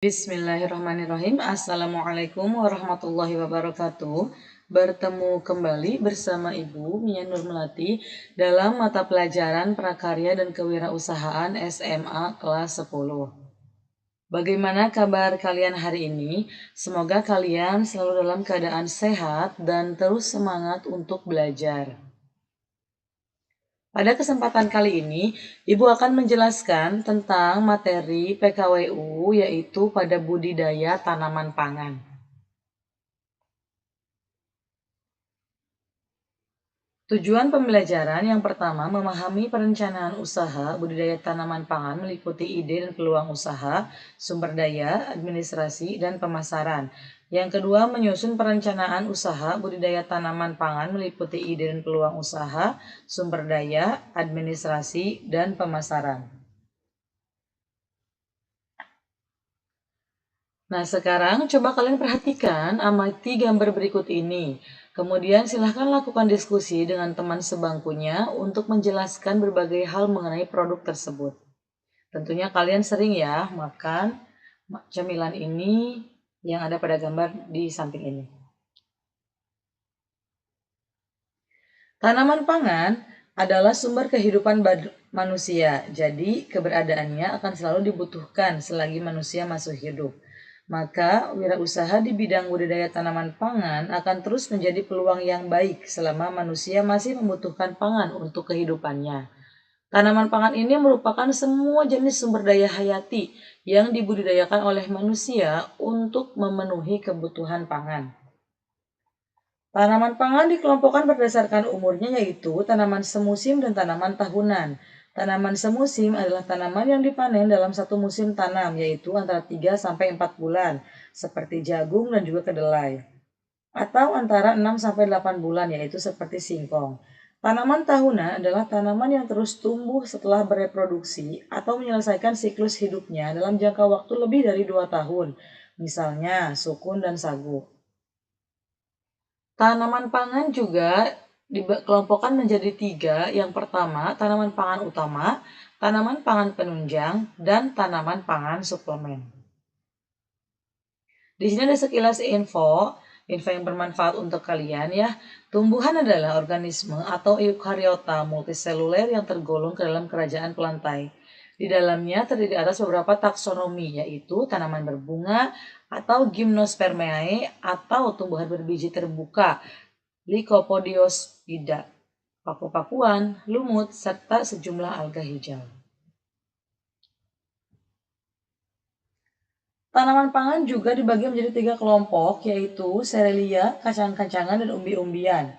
Bismillahirrahmanirrahim. Assalamualaikum warahmatullahi wabarakatuh. Bertemu kembali bersama Ibu Mia Nur Melati dalam mata pelajaran Prakarya dan Kewirausahaan SMA kelas 10. Bagaimana kabar kalian hari ini? Semoga kalian selalu dalam keadaan sehat dan terus semangat untuk belajar. Pada kesempatan kali ini, Ibu akan menjelaskan tentang materi PKWU yaitu pada budidaya tanaman pangan. Tujuan pembelajaran yang pertama memahami perencanaan usaha budidaya tanaman pangan meliputi ide dan peluang usaha, sumber daya, administrasi, dan pemasaran. Yang kedua menyusun perencanaan usaha budidaya tanaman pangan meliputi ide dan peluang usaha, sumber daya, administrasi, dan pemasaran. Nah, sekarang coba kalian perhatikan amati gambar berikut ini. Kemudian silahkan lakukan diskusi dengan teman sebangkunya untuk menjelaskan berbagai hal mengenai produk tersebut. Tentunya kalian sering ya makan cemilan ini yang ada pada gambar di samping ini. Tanaman pangan adalah sumber kehidupan manusia, jadi keberadaannya akan selalu dibutuhkan selagi manusia masih hidup. Maka, wirausaha di bidang budidaya tanaman pangan akan terus menjadi peluang yang baik selama manusia masih membutuhkan pangan untuk kehidupannya. Tanaman pangan ini merupakan semua jenis sumber daya hayati yang dibudidayakan oleh manusia untuk memenuhi kebutuhan pangan. Tanaman pangan dikelompokkan berdasarkan umurnya yaitu tanaman semusim dan tanaman tahunan. Tanaman semusim adalah tanaman yang dipanen dalam satu musim tanam yaitu antara 3-4 bulan seperti jagung dan juga kedelai. Atau antara 6-8 bulan yaitu seperti singkong. Tanaman tahunan adalah tanaman yang terus tumbuh setelah bereproduksi atau menyelesaikan siklus hidupnya dalam jangka waktu lebih dari 2 tahun. Misalnya sukun dan sagu. Tanaman pangan juga dikelompokkan menjadi 3. Yang pertama, tanaman pangan utama, tanaman pangan penunjang, dan tanaman pangan suplemen. Di sini ada sekilas info yang bermanfaat untuk kalian ya. Tumbuhan adalah organisme atau eukariota multiseluler yang tergolong ke dalam kerajaan pelantai. Di dalamnya terdiri atas beberapa taksonomi, yaitu tanaman berbunga atau Gymnospermae atau tumbuhan berbiji terbuka, Lycopodiospida, paku-pakuan, lumut, serta sejumlah alga hijau. Tanaman pangan juga dibagi menjadi 3 kelompok, yaitu serelia, kacang-kacangan, dan umbi-umbian.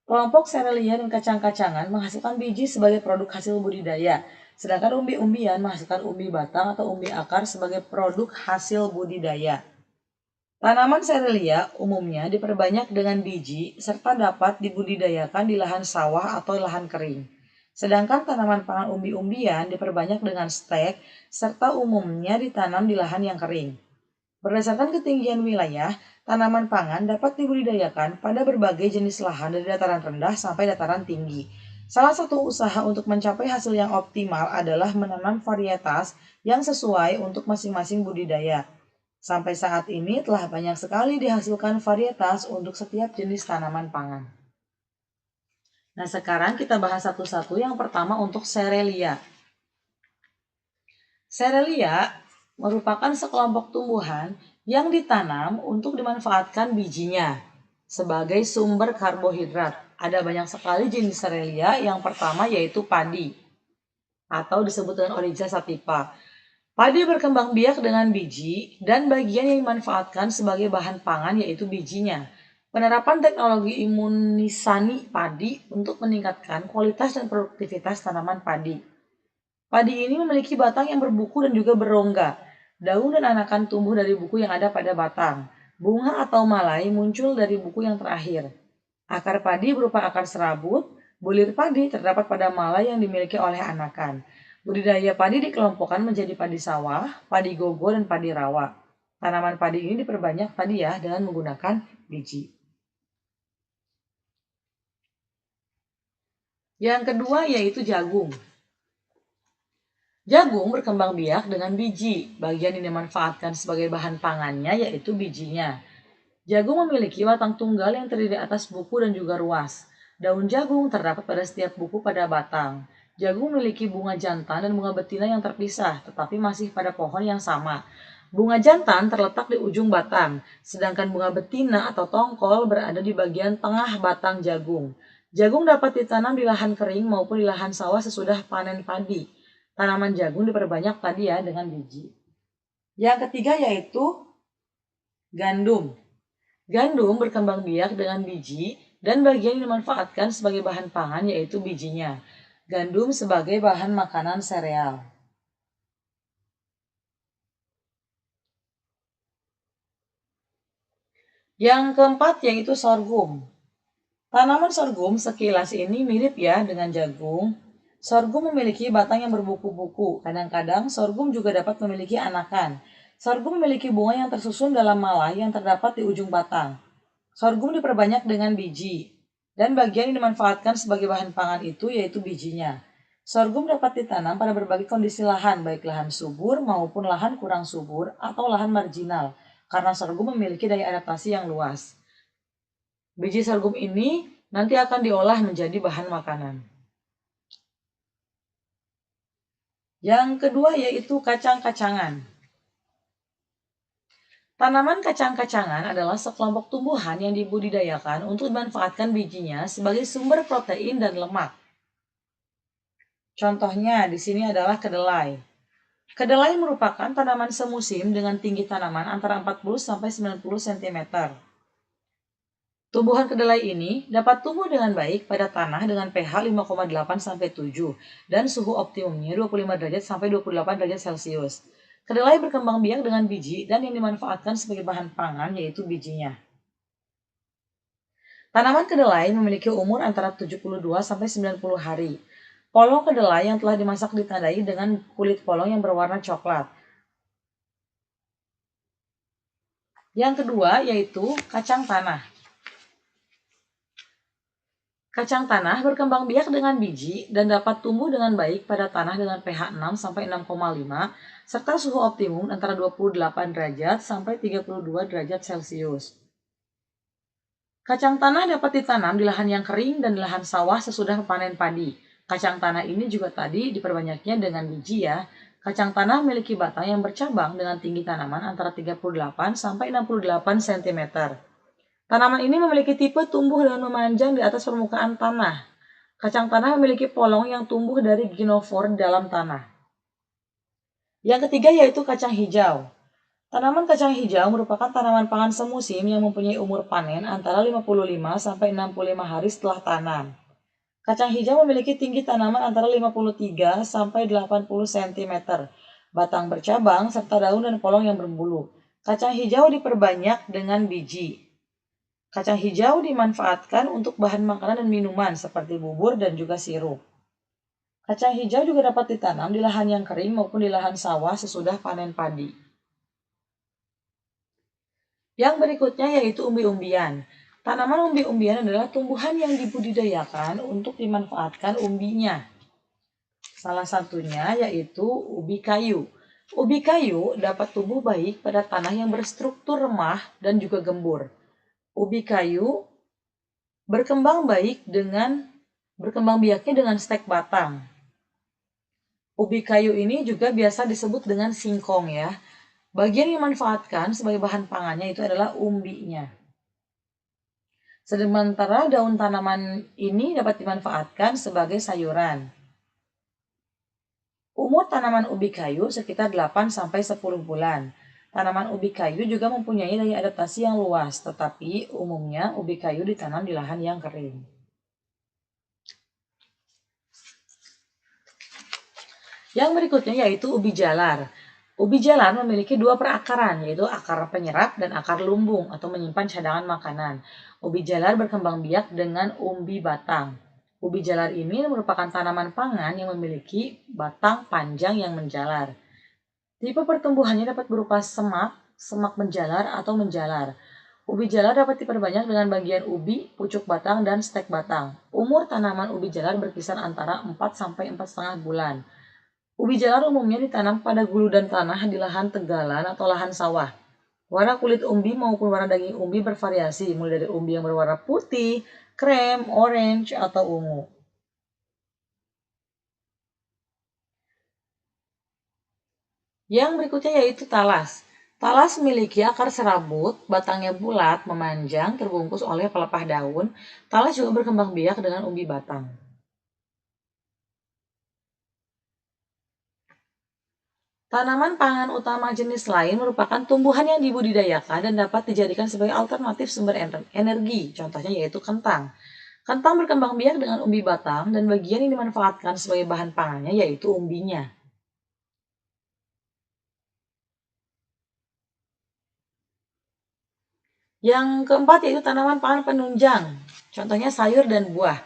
Kelompok serelia dan kacang-kacangan menghasilkan biji sebagai produk hasil budidaya, sedangkan umbi-umbian menghasilkan umbi batang atau umbi akar sebagai produk hasil budidaya. Tanaman serelia umumnya diperbanyak dengan biji serta dapat dibudidayakan di lahan sawah atau lahan kering. Sedangkan tanaman pangan umbi-umbian diperbanyak dengan stek serta umumnya ditanam di lahan yang kering. Berdasarkan ketinggian wilayah, tanaman pangan dapat dibudidayakan pada berbagai jenis lahan dari dataran rendah sampai dataran tinggi. Salah satu usaha untuk mencapai hasil yang optimal adalah menanam varietas yang sesuai untuk masing-masing budidaya. Sampai saat ini telah banyak sekali dihasilkan varietas untuk setiap jenis tanaman pangan. Nah, sekarang kita bahas satu-satu. Yang pertama untuk serelia. Serelia merupakan sekelompok tumbuhan yang ditanam untuk dimanfaatkan bijinya sebagai sumber karbohidrat. Ada banyak sekali jenis serelia. Yang pertama yaitu padi atau disebut dengan Oryza sativa. Padi berkembang biak dengan biji dan bagian yang dimanfaatkan sebagai bahan pangan yaitu bijinya. Penerapan teknologi imunisasi padi untuk meningkatkan kualitas dan produktivitas tanaman padi. Padi ini memiliki batang yang berbuku dan juga berongga. Daun dan anakan tumbuh dari buku yang ada pada batang. Bunga atau malai muncul dari buku yang terakhir. Akar padi berupa akar serabut. Bulir padi terdapat pada malai yang dimiliki oleh anakan. Budidaya padi dikelompokkan menjadi padi sawah, padi gogo, dan padi rawa. Tanaman padi ini diperbanyak tadi ya dengan menggunakan biji. Yang kedua yaitu jagung. Jagung berkembang biak dengan biji. Bagian yang dimanfaatkan sebagai bahan pangannya yaitu bijinya. Jagung memiliki batang tunggal yang terdiri atas buku dan juga ruas. Daun jagung terdapat pada setiap buku pada batang. Jagung memiliki bunga jantan dan bunga betina yang terpisah, tetapi masih pada pohon yang sama. Bunga jantan terletak di ujung batang, sedangkan bunga betina atau tongkol berada di bagian tengah batang jagung. Jagung dapat ditanam di lahan kering maupun di lahan sawah sesudah panen padi. Tanaman jagung diperbanyak tadi ya dengan biji. Yang ketiga yaitu gandum. Gandum berkembang biak dengan biji dan bagian yang dimanfaatkan sebagai bahan pangan yaitu bijinya. Gandum sebagai bahan makanan sereal. Yang keempat yaitu sorghum. Tanaman sorghum sekilas ini mirip ya dengan jagung. Sorghum memiliki batang yang berbuku-buku. Kadang-kadang sorghum juga dapat memiliki anakan. Sorghum memiliki bunga yang tersusun dalam malai yang terdapat di ujung batang. Sorghum diperbanyak dengan biji, dan bagian yang dimanfaatkan sebagai bahan pangan itu yaitu bijinya. Sorghum dapat ditanam pada berbagai kondisi lahan, baik lahan subur maupun lahan kurang subur atau lahan marginal, karena sorghum memiliki daya adaptasi yang luas. Biji sorghum ini nanti akan diolah menjadi bahan makanan. Yang kedua yaitu kacang-kacangan. Tanaman kacang-kacangan adalah sekelompok tumbuhan yang dibudidayakan untuk dimanfaatkan bijinya sebagai sumber protein dan lemak. Contohnya di sini adalah kedelai. Kedelai merupakan tanaman semusim dengan tinggi tanaman antara 40 sampai 90 cm. Tumbuhan kedelai ini dapat tumbuh dengan baik pada tanah dengan pH 5,8 sampai 7 dan suhu optimumnya 25 derajat sampai 28 derajat Celcius. Kedelai berkembang biak dengan biji dan yang dimanfaatkan sebagai bahan pangan yaitu bijinya. Tanaman kedelai memiliki umur antara 72 sampai 90 hari. Polong kedelai yang telah dimasak ditandai dengan kulit polong yang berwarna coklat. Yang kedua yaitu kacang tanah. Kacang tanah berkembang biak dengan biji dan dapat tumbuh dengan baik pada tanah dengan pH 6 sampai 6,5 serta suhu optimum antara 28 derajat sampai 32 derajat Celcius. Kacang tanah dapat ditanam di lahan yang kering dan di lahan sawah sesudah panen padi. Kacang tanah ini juga tadi diperbanyaknya dengan biji ya. Kacang tanah memiliki batang yang bercabang dengan tinggi tanaman antara 38 sampai 68 cm. Tanaman ini memiliki tipe tumbuh dengan memanjang di atas permukaan tanah. Kacang tanah memiliki polong yang tumbuh dari ginofor dalam tanah. Yang ketiga yaitu kacang hijau. Tanaman kacang hijau merupakan tanaman pangan semusim yang mempunyai umur panen antara 55 sampai 65 hari setelah tanam. Kacang hijau memiliki tinggi tanaman antara 53 sampai 80 cm, batang bercabang serta daun dan polong yang berbulu. Kacang hijau diperbanyak dengan biji. Kacang hijau dimanfaatkan untuk bahan makanan dan minuman seperti bubur dan juga sirup. Kacang hijau juga dapat ditanam di lahan yang kering maupun di lahan sawah sesudah panen padi. Yang berikutnya yaitu umbi-umbian. Tanaman umbi-umbian adalah tumbuhan yang dibudidayakan untuk dimanfaatkan umbinya. Salah satunya yaitu ubi kayu. Ubi kayu dapat tumbuh baik pada tanah yang berstruktur remah dan juga gembur. Ubi kayu berkembang biaknya dengan stek batang. Ubi kayu ini juga biasa disebut dengan singkong ya. Bagian yang dimanfaatkan sebagai bahan pangannya itu adalah umbinya. Sementara daun tanaman ini dapat dimanfaatkan sebagai sayuran. Umur tanaman ubi kayu sekitar 8 sampai 10 bulan. Tanaman ubi kayu juga mempunyai daya adaptasi yang luas, tetapi umumnya ubi kayu ditanam di lahan yang kering. Yang berikutnya yaitu ubi jalar. Ubi jalar memiliki dua perakaran, yaitu akar penyerap dan akar lumbung atau menyimpan cadangan makanan. Ubi jalar berkembang biak dengan umbi batang. Ubi jalar ini merupakan tanaman pangan yang memiliki batang panjang yang menjalar. Tipe pertumbuhannya dapat berupa semak, semak menjalar atau menjalar. Ubi jalar dapat diperbanyak dengan bagian ubi, pucuk batang, dan stek batang. Umur tanaman ubi jalar berkisar antara 4 sampai 4,5 bulan. Ubi jalar umumnya ditanam pada gulu dan tanah di lahan tegalan atau lahan sawah. Warna kulit umbi maupun warna daging umbi bervariasi, mulai dari umbi yang berwarna putih, krem, orange, atau ungu. Yang berikutnya yaitu talas. Talas memiliki akar serabut, batangnya bulat, memanjang, terbungkus oleh pelepah daun. Talas juga berkembang biak dengan umbi batang. Tanaman pangan utama jenis lain merupakan tumbuhan yang dibudidayakan dan dapat dijadikan sebagai alternatif sumber energi. Contohnya yaitu kentang. Kentang berkembang biak dengan umbi batang dan bagian yang dimanfaatkan sebagai bahan pangannya yaitu umbinya. Yang keempat yaitu tanaman pangan penunjang, contohnya sayur dan buah.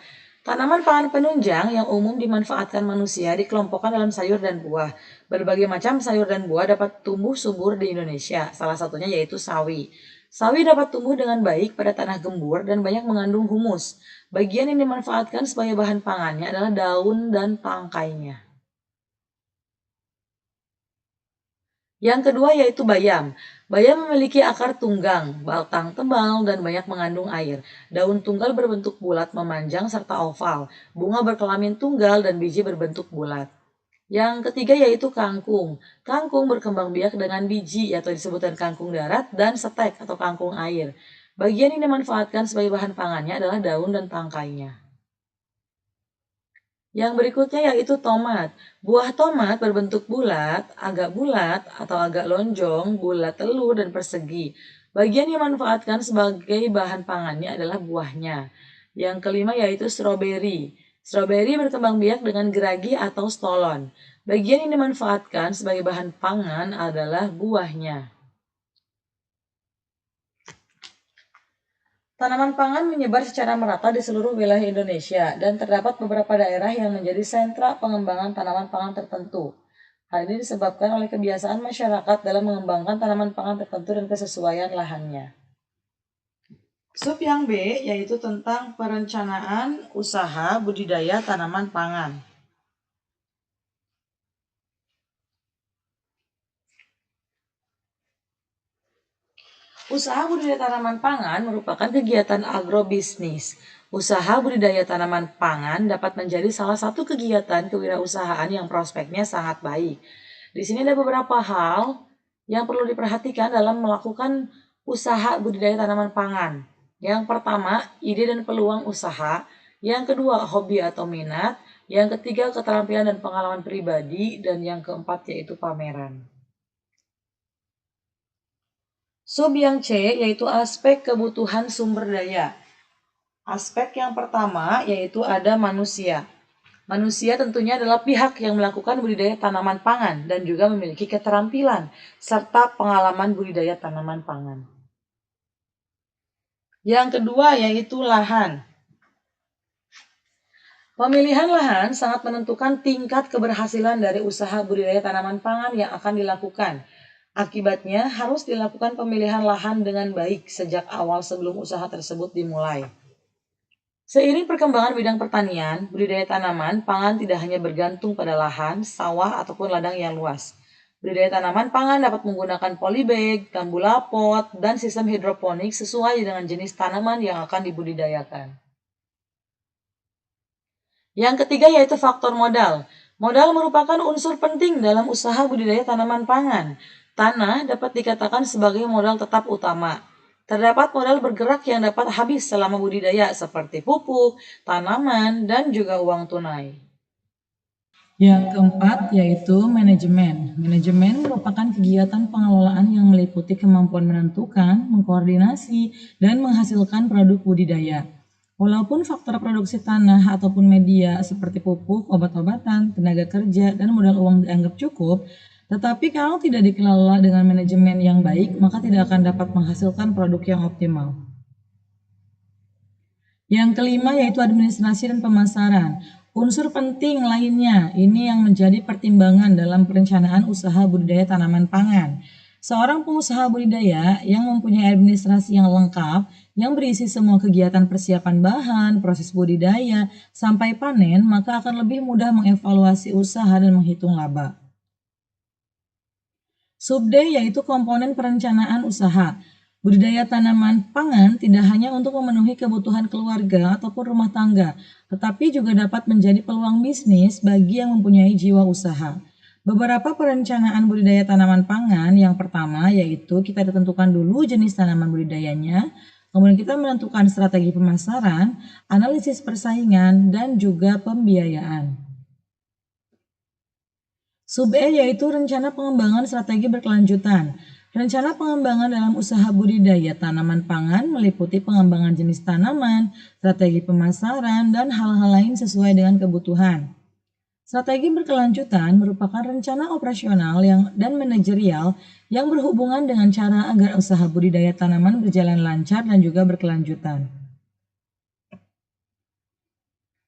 Tanaman pangan penunjang yang umum dimanfaatkan manusia dikelompokkan dalam sayur dan buah. Berbagai macam sayur dan buah dapat tumbuh subur di Indonesia, salah satunya yaitu sawi. Sawi dapat tumbuh dengan baik pada tanah gembur dan banyak mengandung humus. Bagian yang dimanfaatkan sebagai bahan pangannya adalah daun dan tangkainya. Yang kedua yaitu bayam. Bayam memiliki akar tunggang, batang tebal, dan banyak mengandung air. Daun tunggal berbentuk bulat memanjang serta oval. Bunga berkelamin tunggal dan biji berbentuk bulat. Yang ketiga yaitu kangkung. Kangkung berkembang biak dengan biji atau disebutkan kangkung darat dan setek atau kangkung air. Bagian yang dimanfaatkan sebagai bahan pangannya adalah daun dan tangkainya. Yang berikutnya yaitu tomat. Buah tomat berbentuk bulat atau agak lonjong, bulat telur dan persegi. Bagian yang dimanfaatkan sebagai bahan pangannya adalah buahnya. Yang kelima yaitu stroberi. Stroberi berkembang biak dengan geragi atau stolon. Bagian yang dimanfaatkan sebagai bahan pangan adalah buahnya. Tanaman pangan menyebar secara merata di seluruh wilayah Indonesia dan terdapat beberapa daerah yang menjadi sentra pengembangan tanaman pangan tertentu. Hal ini disebabkan oleh kebiasaan masyarakat dalam mengembangkan tanaman pangan tertentu dan kesesuaian lahannya. Sub yang B yaitu tentang perencanaan usaha budidaya tanaman pangan. Usaha budidaya tanaman pangan merupakan kegiatan agrobisnis. Usaha budidaya tanaman pangan dapat menjadi salah satu kegiatan kewirausahaan yang prospeknya sangat baik. Di sini ada beberapa hal yang perlu diperhatikan dalam melakukan usaha budidaya tanaman pangan. Yang pertama, ide dan peluang usaha. Yang kedua, hobi atau minat. Yang ketiga, keterampilan dan pengalaman pribadi. Dan yang keempat, yaitu pameran. Sub yang C yaitu aspek kebutuhan sumber daya. Aspek yang pertama yaitu ada manusia. Manusia tentunya adalah pihak yang melakukan budidaya tanaman pangan dan juga memiliki keterampilan serta pengalaman budidaya tanaman pangan. Yang kedua yaitu lahan. Pemilihan lahan sangat menentukan tingkat keberhasilan dari usaha budidaya tanaman pangan yang akan dilakukan. Akibatnya harus dilakukan pemilihan lahan dengan baik sejak awal sebelum usaha tersebut dimulai. Seiring perkembangan bidang pertanian, budidaya tanaman pangan tidak hanya bergantung pada lahan, sawah, ataupun ladang yang luas. Budidaya tanaman pangan dapat menggunakan polybag, tambulapot, dan sistem hidroponik sesuai dengan jenis tanaman yang akan dibudidayakan. Yang ketiga yaitu faktor modal. Modal merupakan unsur penting dalam usaha budidaya tanaman pangan. Tanah dapat dikatakan sebagai modal tetap utama. Terdapat modal bergerak yang dapat habis selama budidaya seperti pupuk, tanaman, dan juga uang tunai. Yang keempat yaitu manajemen. Manajemen merupakan kegiatan pengelolaan yang meliputi kemampuan menentukan, mengkoordinasi, dan menghasilkan produk budidaya. Walaupun faktor produksi tanah ataupun media seperti pupuk, obat-obatan, tenaga kerja, dan modal uang dianggap cukup, tetapi kalau tidak dikelola dengan manajemen yang baik, maka tidak akan dapat menghasilkan produk yang optimal. Yang kelima yaitu administrasi dan pemasaran. Unsur penting lainnya ini yang menjadi pertimbangan dalam perencanaan usaha budidaya tanaman pangan. Seorang pengusaha budidaya yang mempunyai administrasi yang lengkap, yang berisi semua kegiatan persiapan bahan, proses budidaya, sampai panen, maka akan lebih mudah mengevaluasi usaha dan menghitung laba. Subde yaitu komponen perencanaan usaha. Budidaya tanaman pangan tidak hanya untuk memenuhi kebutuhan keluarga ataupun rumah tangga, tetapi juga dapat menjadi peluang bisnis bagi yang mempunyai jiwa usaha. Beberapa perencanaan budidaya tanaman pangan, yang pertama yaitu kita tentukan dulu jenis tanaman budidayanya, kemudian kita menentukan strategi pemasaran, analisis persaingan, dan juga pembiayaan. Sub E yaitu rencana pengembangan strategi berkelanjutan. Rencana pengembangan dalam usaha budidaya tanaman pangan meliputi pengembangan jenis tanaman, strategi pemasaran, dan hal-hal lain sesuai dengan kebutuhan. Strategi berkelanjutan merupakan rencana operasional dan manajerial yang berhubungan dengan cara agar usaha budidaya tanaman berjalan lancar dan juga berkelanjutan.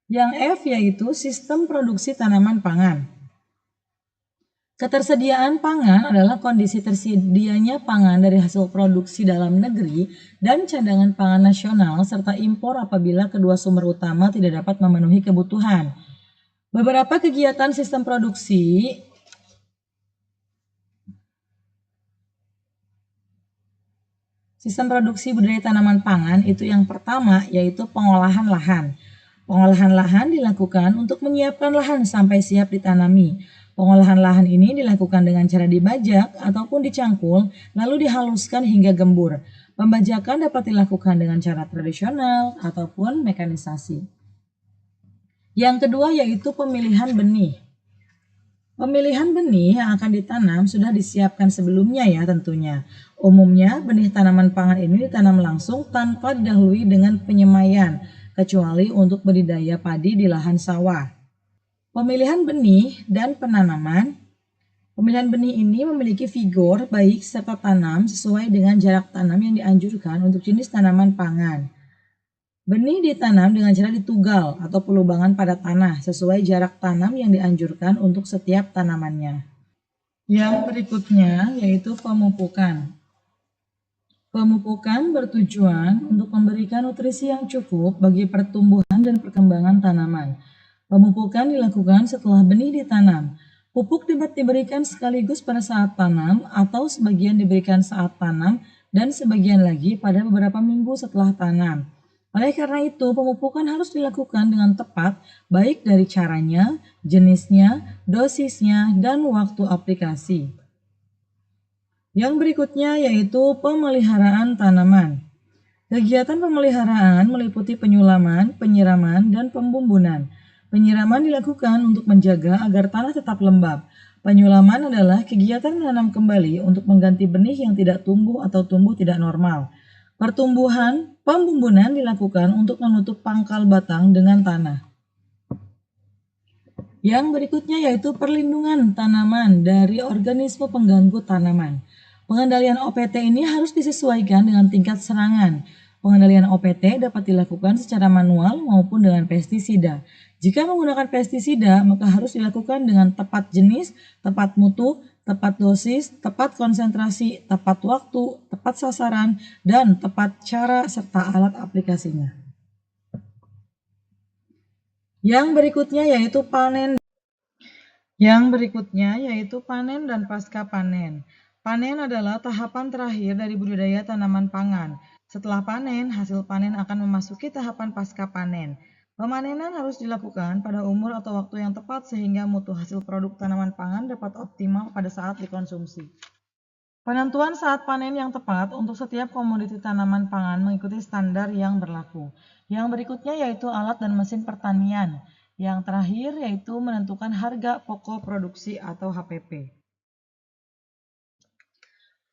Yang F yaitu sistem produksi tanaman pangan. Ketersediaan pangan adalah kondisi tersedianya pangan dari hasil produksi dalam negeri dan cadangan pangan nasional serta impor apabila kedua sumber utama tidak dapat memenuhi kebutuhan. Beberapa kegiatan sistem produksi budidaya tanaman pangan itu yang pertama yaitu pengolahan lahan. Pengolahan lahan dilakukan untuk menyiapkan lahan sampai siap ditanami. Pengolahan lahan ini dilakukan dengan cara dibajak ataupun dicangkul lalu dihaluskan hingga gembur. Pembajakan dapat dilakukan dengan cara tradisional ataupun mekanisasi. Yang kedua yaitu pemilihan benih. Pemilihan benih yang akan ditanam sudah disiapkan sebelumnya ya tentunya. Umumnya benih tanaman pangan ini ditanam langsung tanpa didahului dengan penyemaian, kecuali untuk budidaya padi di lahan sawah. Pemilihan benih dan penanaman. Pemilihan benih ini memiliki vigor baik serta tanam sesuai dengan jarak tanam yang dianjurkan untuk jenis tanaman pangan. Benih ditanam dengan cara ditugal atau pelubangan pada tanah sesuai jarak tanam yang dianjurkan untuk setiap tanamannya. Yang berikutnya yaitu pemupukan. Pemupukan bertujuan untuk memberikan nutrisi yang cukup bagi pertumbuhan dan perkembangan tanaman. Pemupukan dilakukan setelah benih ditanam. Pupuk dapat diberikan sekaligus pada saat tanam atau sebagian diberikan saat tanam dan sebagian lagi pada beberapa minggu setelah tanam. Oleh karena itu, pemupukan harus dilakukan dengan tepat, baik dari caranya, jenisnya, dosisnya, dan waktu aplikasi. Yang berikutnya yaitu pemeliharaan tanaman. Kegiatan pemeliharaan meliputi penyulaman, penyiraman, dan pembumbunan. Penyiraman dilakukan untuk menjaga agar tanah tetap lembab. Penyulaman adalah kegiatan menanam kembali untuk mengganti benih yang tidak tumbuh atau tumbuh tidak normal. Pembumbunan dilakukan untuk menutup pangkal batang dengan tanah. Yang berikutnya yaitu perlindungan tanaman dari organisme pengganggu tanaman. Pengendalian OPT ini harus disesuaikan dengan tingkat serangan. Pengendalian OPT dapat dilakukan secara manual maupun dengan pestisida. Jika menggunakan pestisida, maka harus dilakukan dengan tepat jenis, tepat mutu, tepat dosis, tepat konsentrasi, tepat waktu, tepat sasaran, dan tepat cara serta alat aplikasinya. Yang berikutnya yaitu panen. Dan pasca panen. Panen adalah tahapan terakhir dari budidaya tanaman pangan. Setelah panen, hasil panen akan memasuki tahapan pasca panen. Pemanenan harus dilakukan pada umur atau waktu yang tepat sehingga mutu hasil produk tanaman pangan dapat optimal pada saat dikonsumsi. Penentuan saat panen yang tepat untuk setiap komoditi tanaman pangan mengikuti standar yang berlaku. Yang berikutnya yaitu alat dan mesin pertanian. Yang terakhir yaitu menentukan harga pokok produksi atau HPP.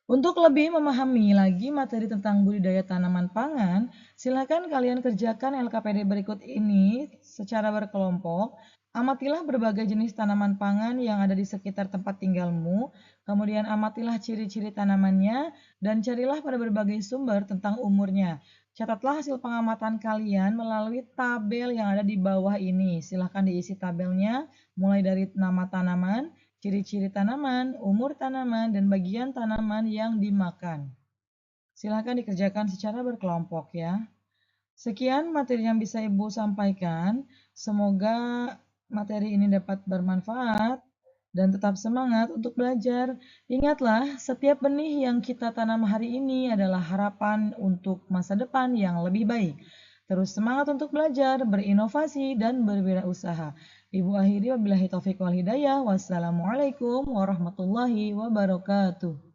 Untuk lebih memahami lagi materi tentang budidaya tanaman pangan, silakan kalian kerjakan LKPD berikut ini secara berkelompok. Amatilah berbagai jenis tanaman pangan yang ada di sekitar tempat tinggalmu, kemudian amatilah ciri-ciri tanamannya, dan carilah pada berbagai sumber tentang umurnya. Catatlah hasil pengamatan kalian melalui tabel yang ada di bawah ini. Silakan diisi tabelnya, mulai dari nama tanaman, ciri-ciri tanaman, umur tanaman, dan bagian tanaman yang dimakan. Silakan dikerjakan secara berkelompok ya. Sekian materi yang bisa Ibu sampaikan. Semoga materi ini dapat bermanfaat dan tetap semangat untuk belajar. Ingatlah, setiap benih yang kita tanam hari ini adalah harapan untuk masa depan yang lebih baik. Terus semangat untuk belajar, berinovasi, dan berwirausaha. Ibu akhiri wabillahi taufiq wal hidayah. Wassalamualaikum warahmatullahi wabarakatuh.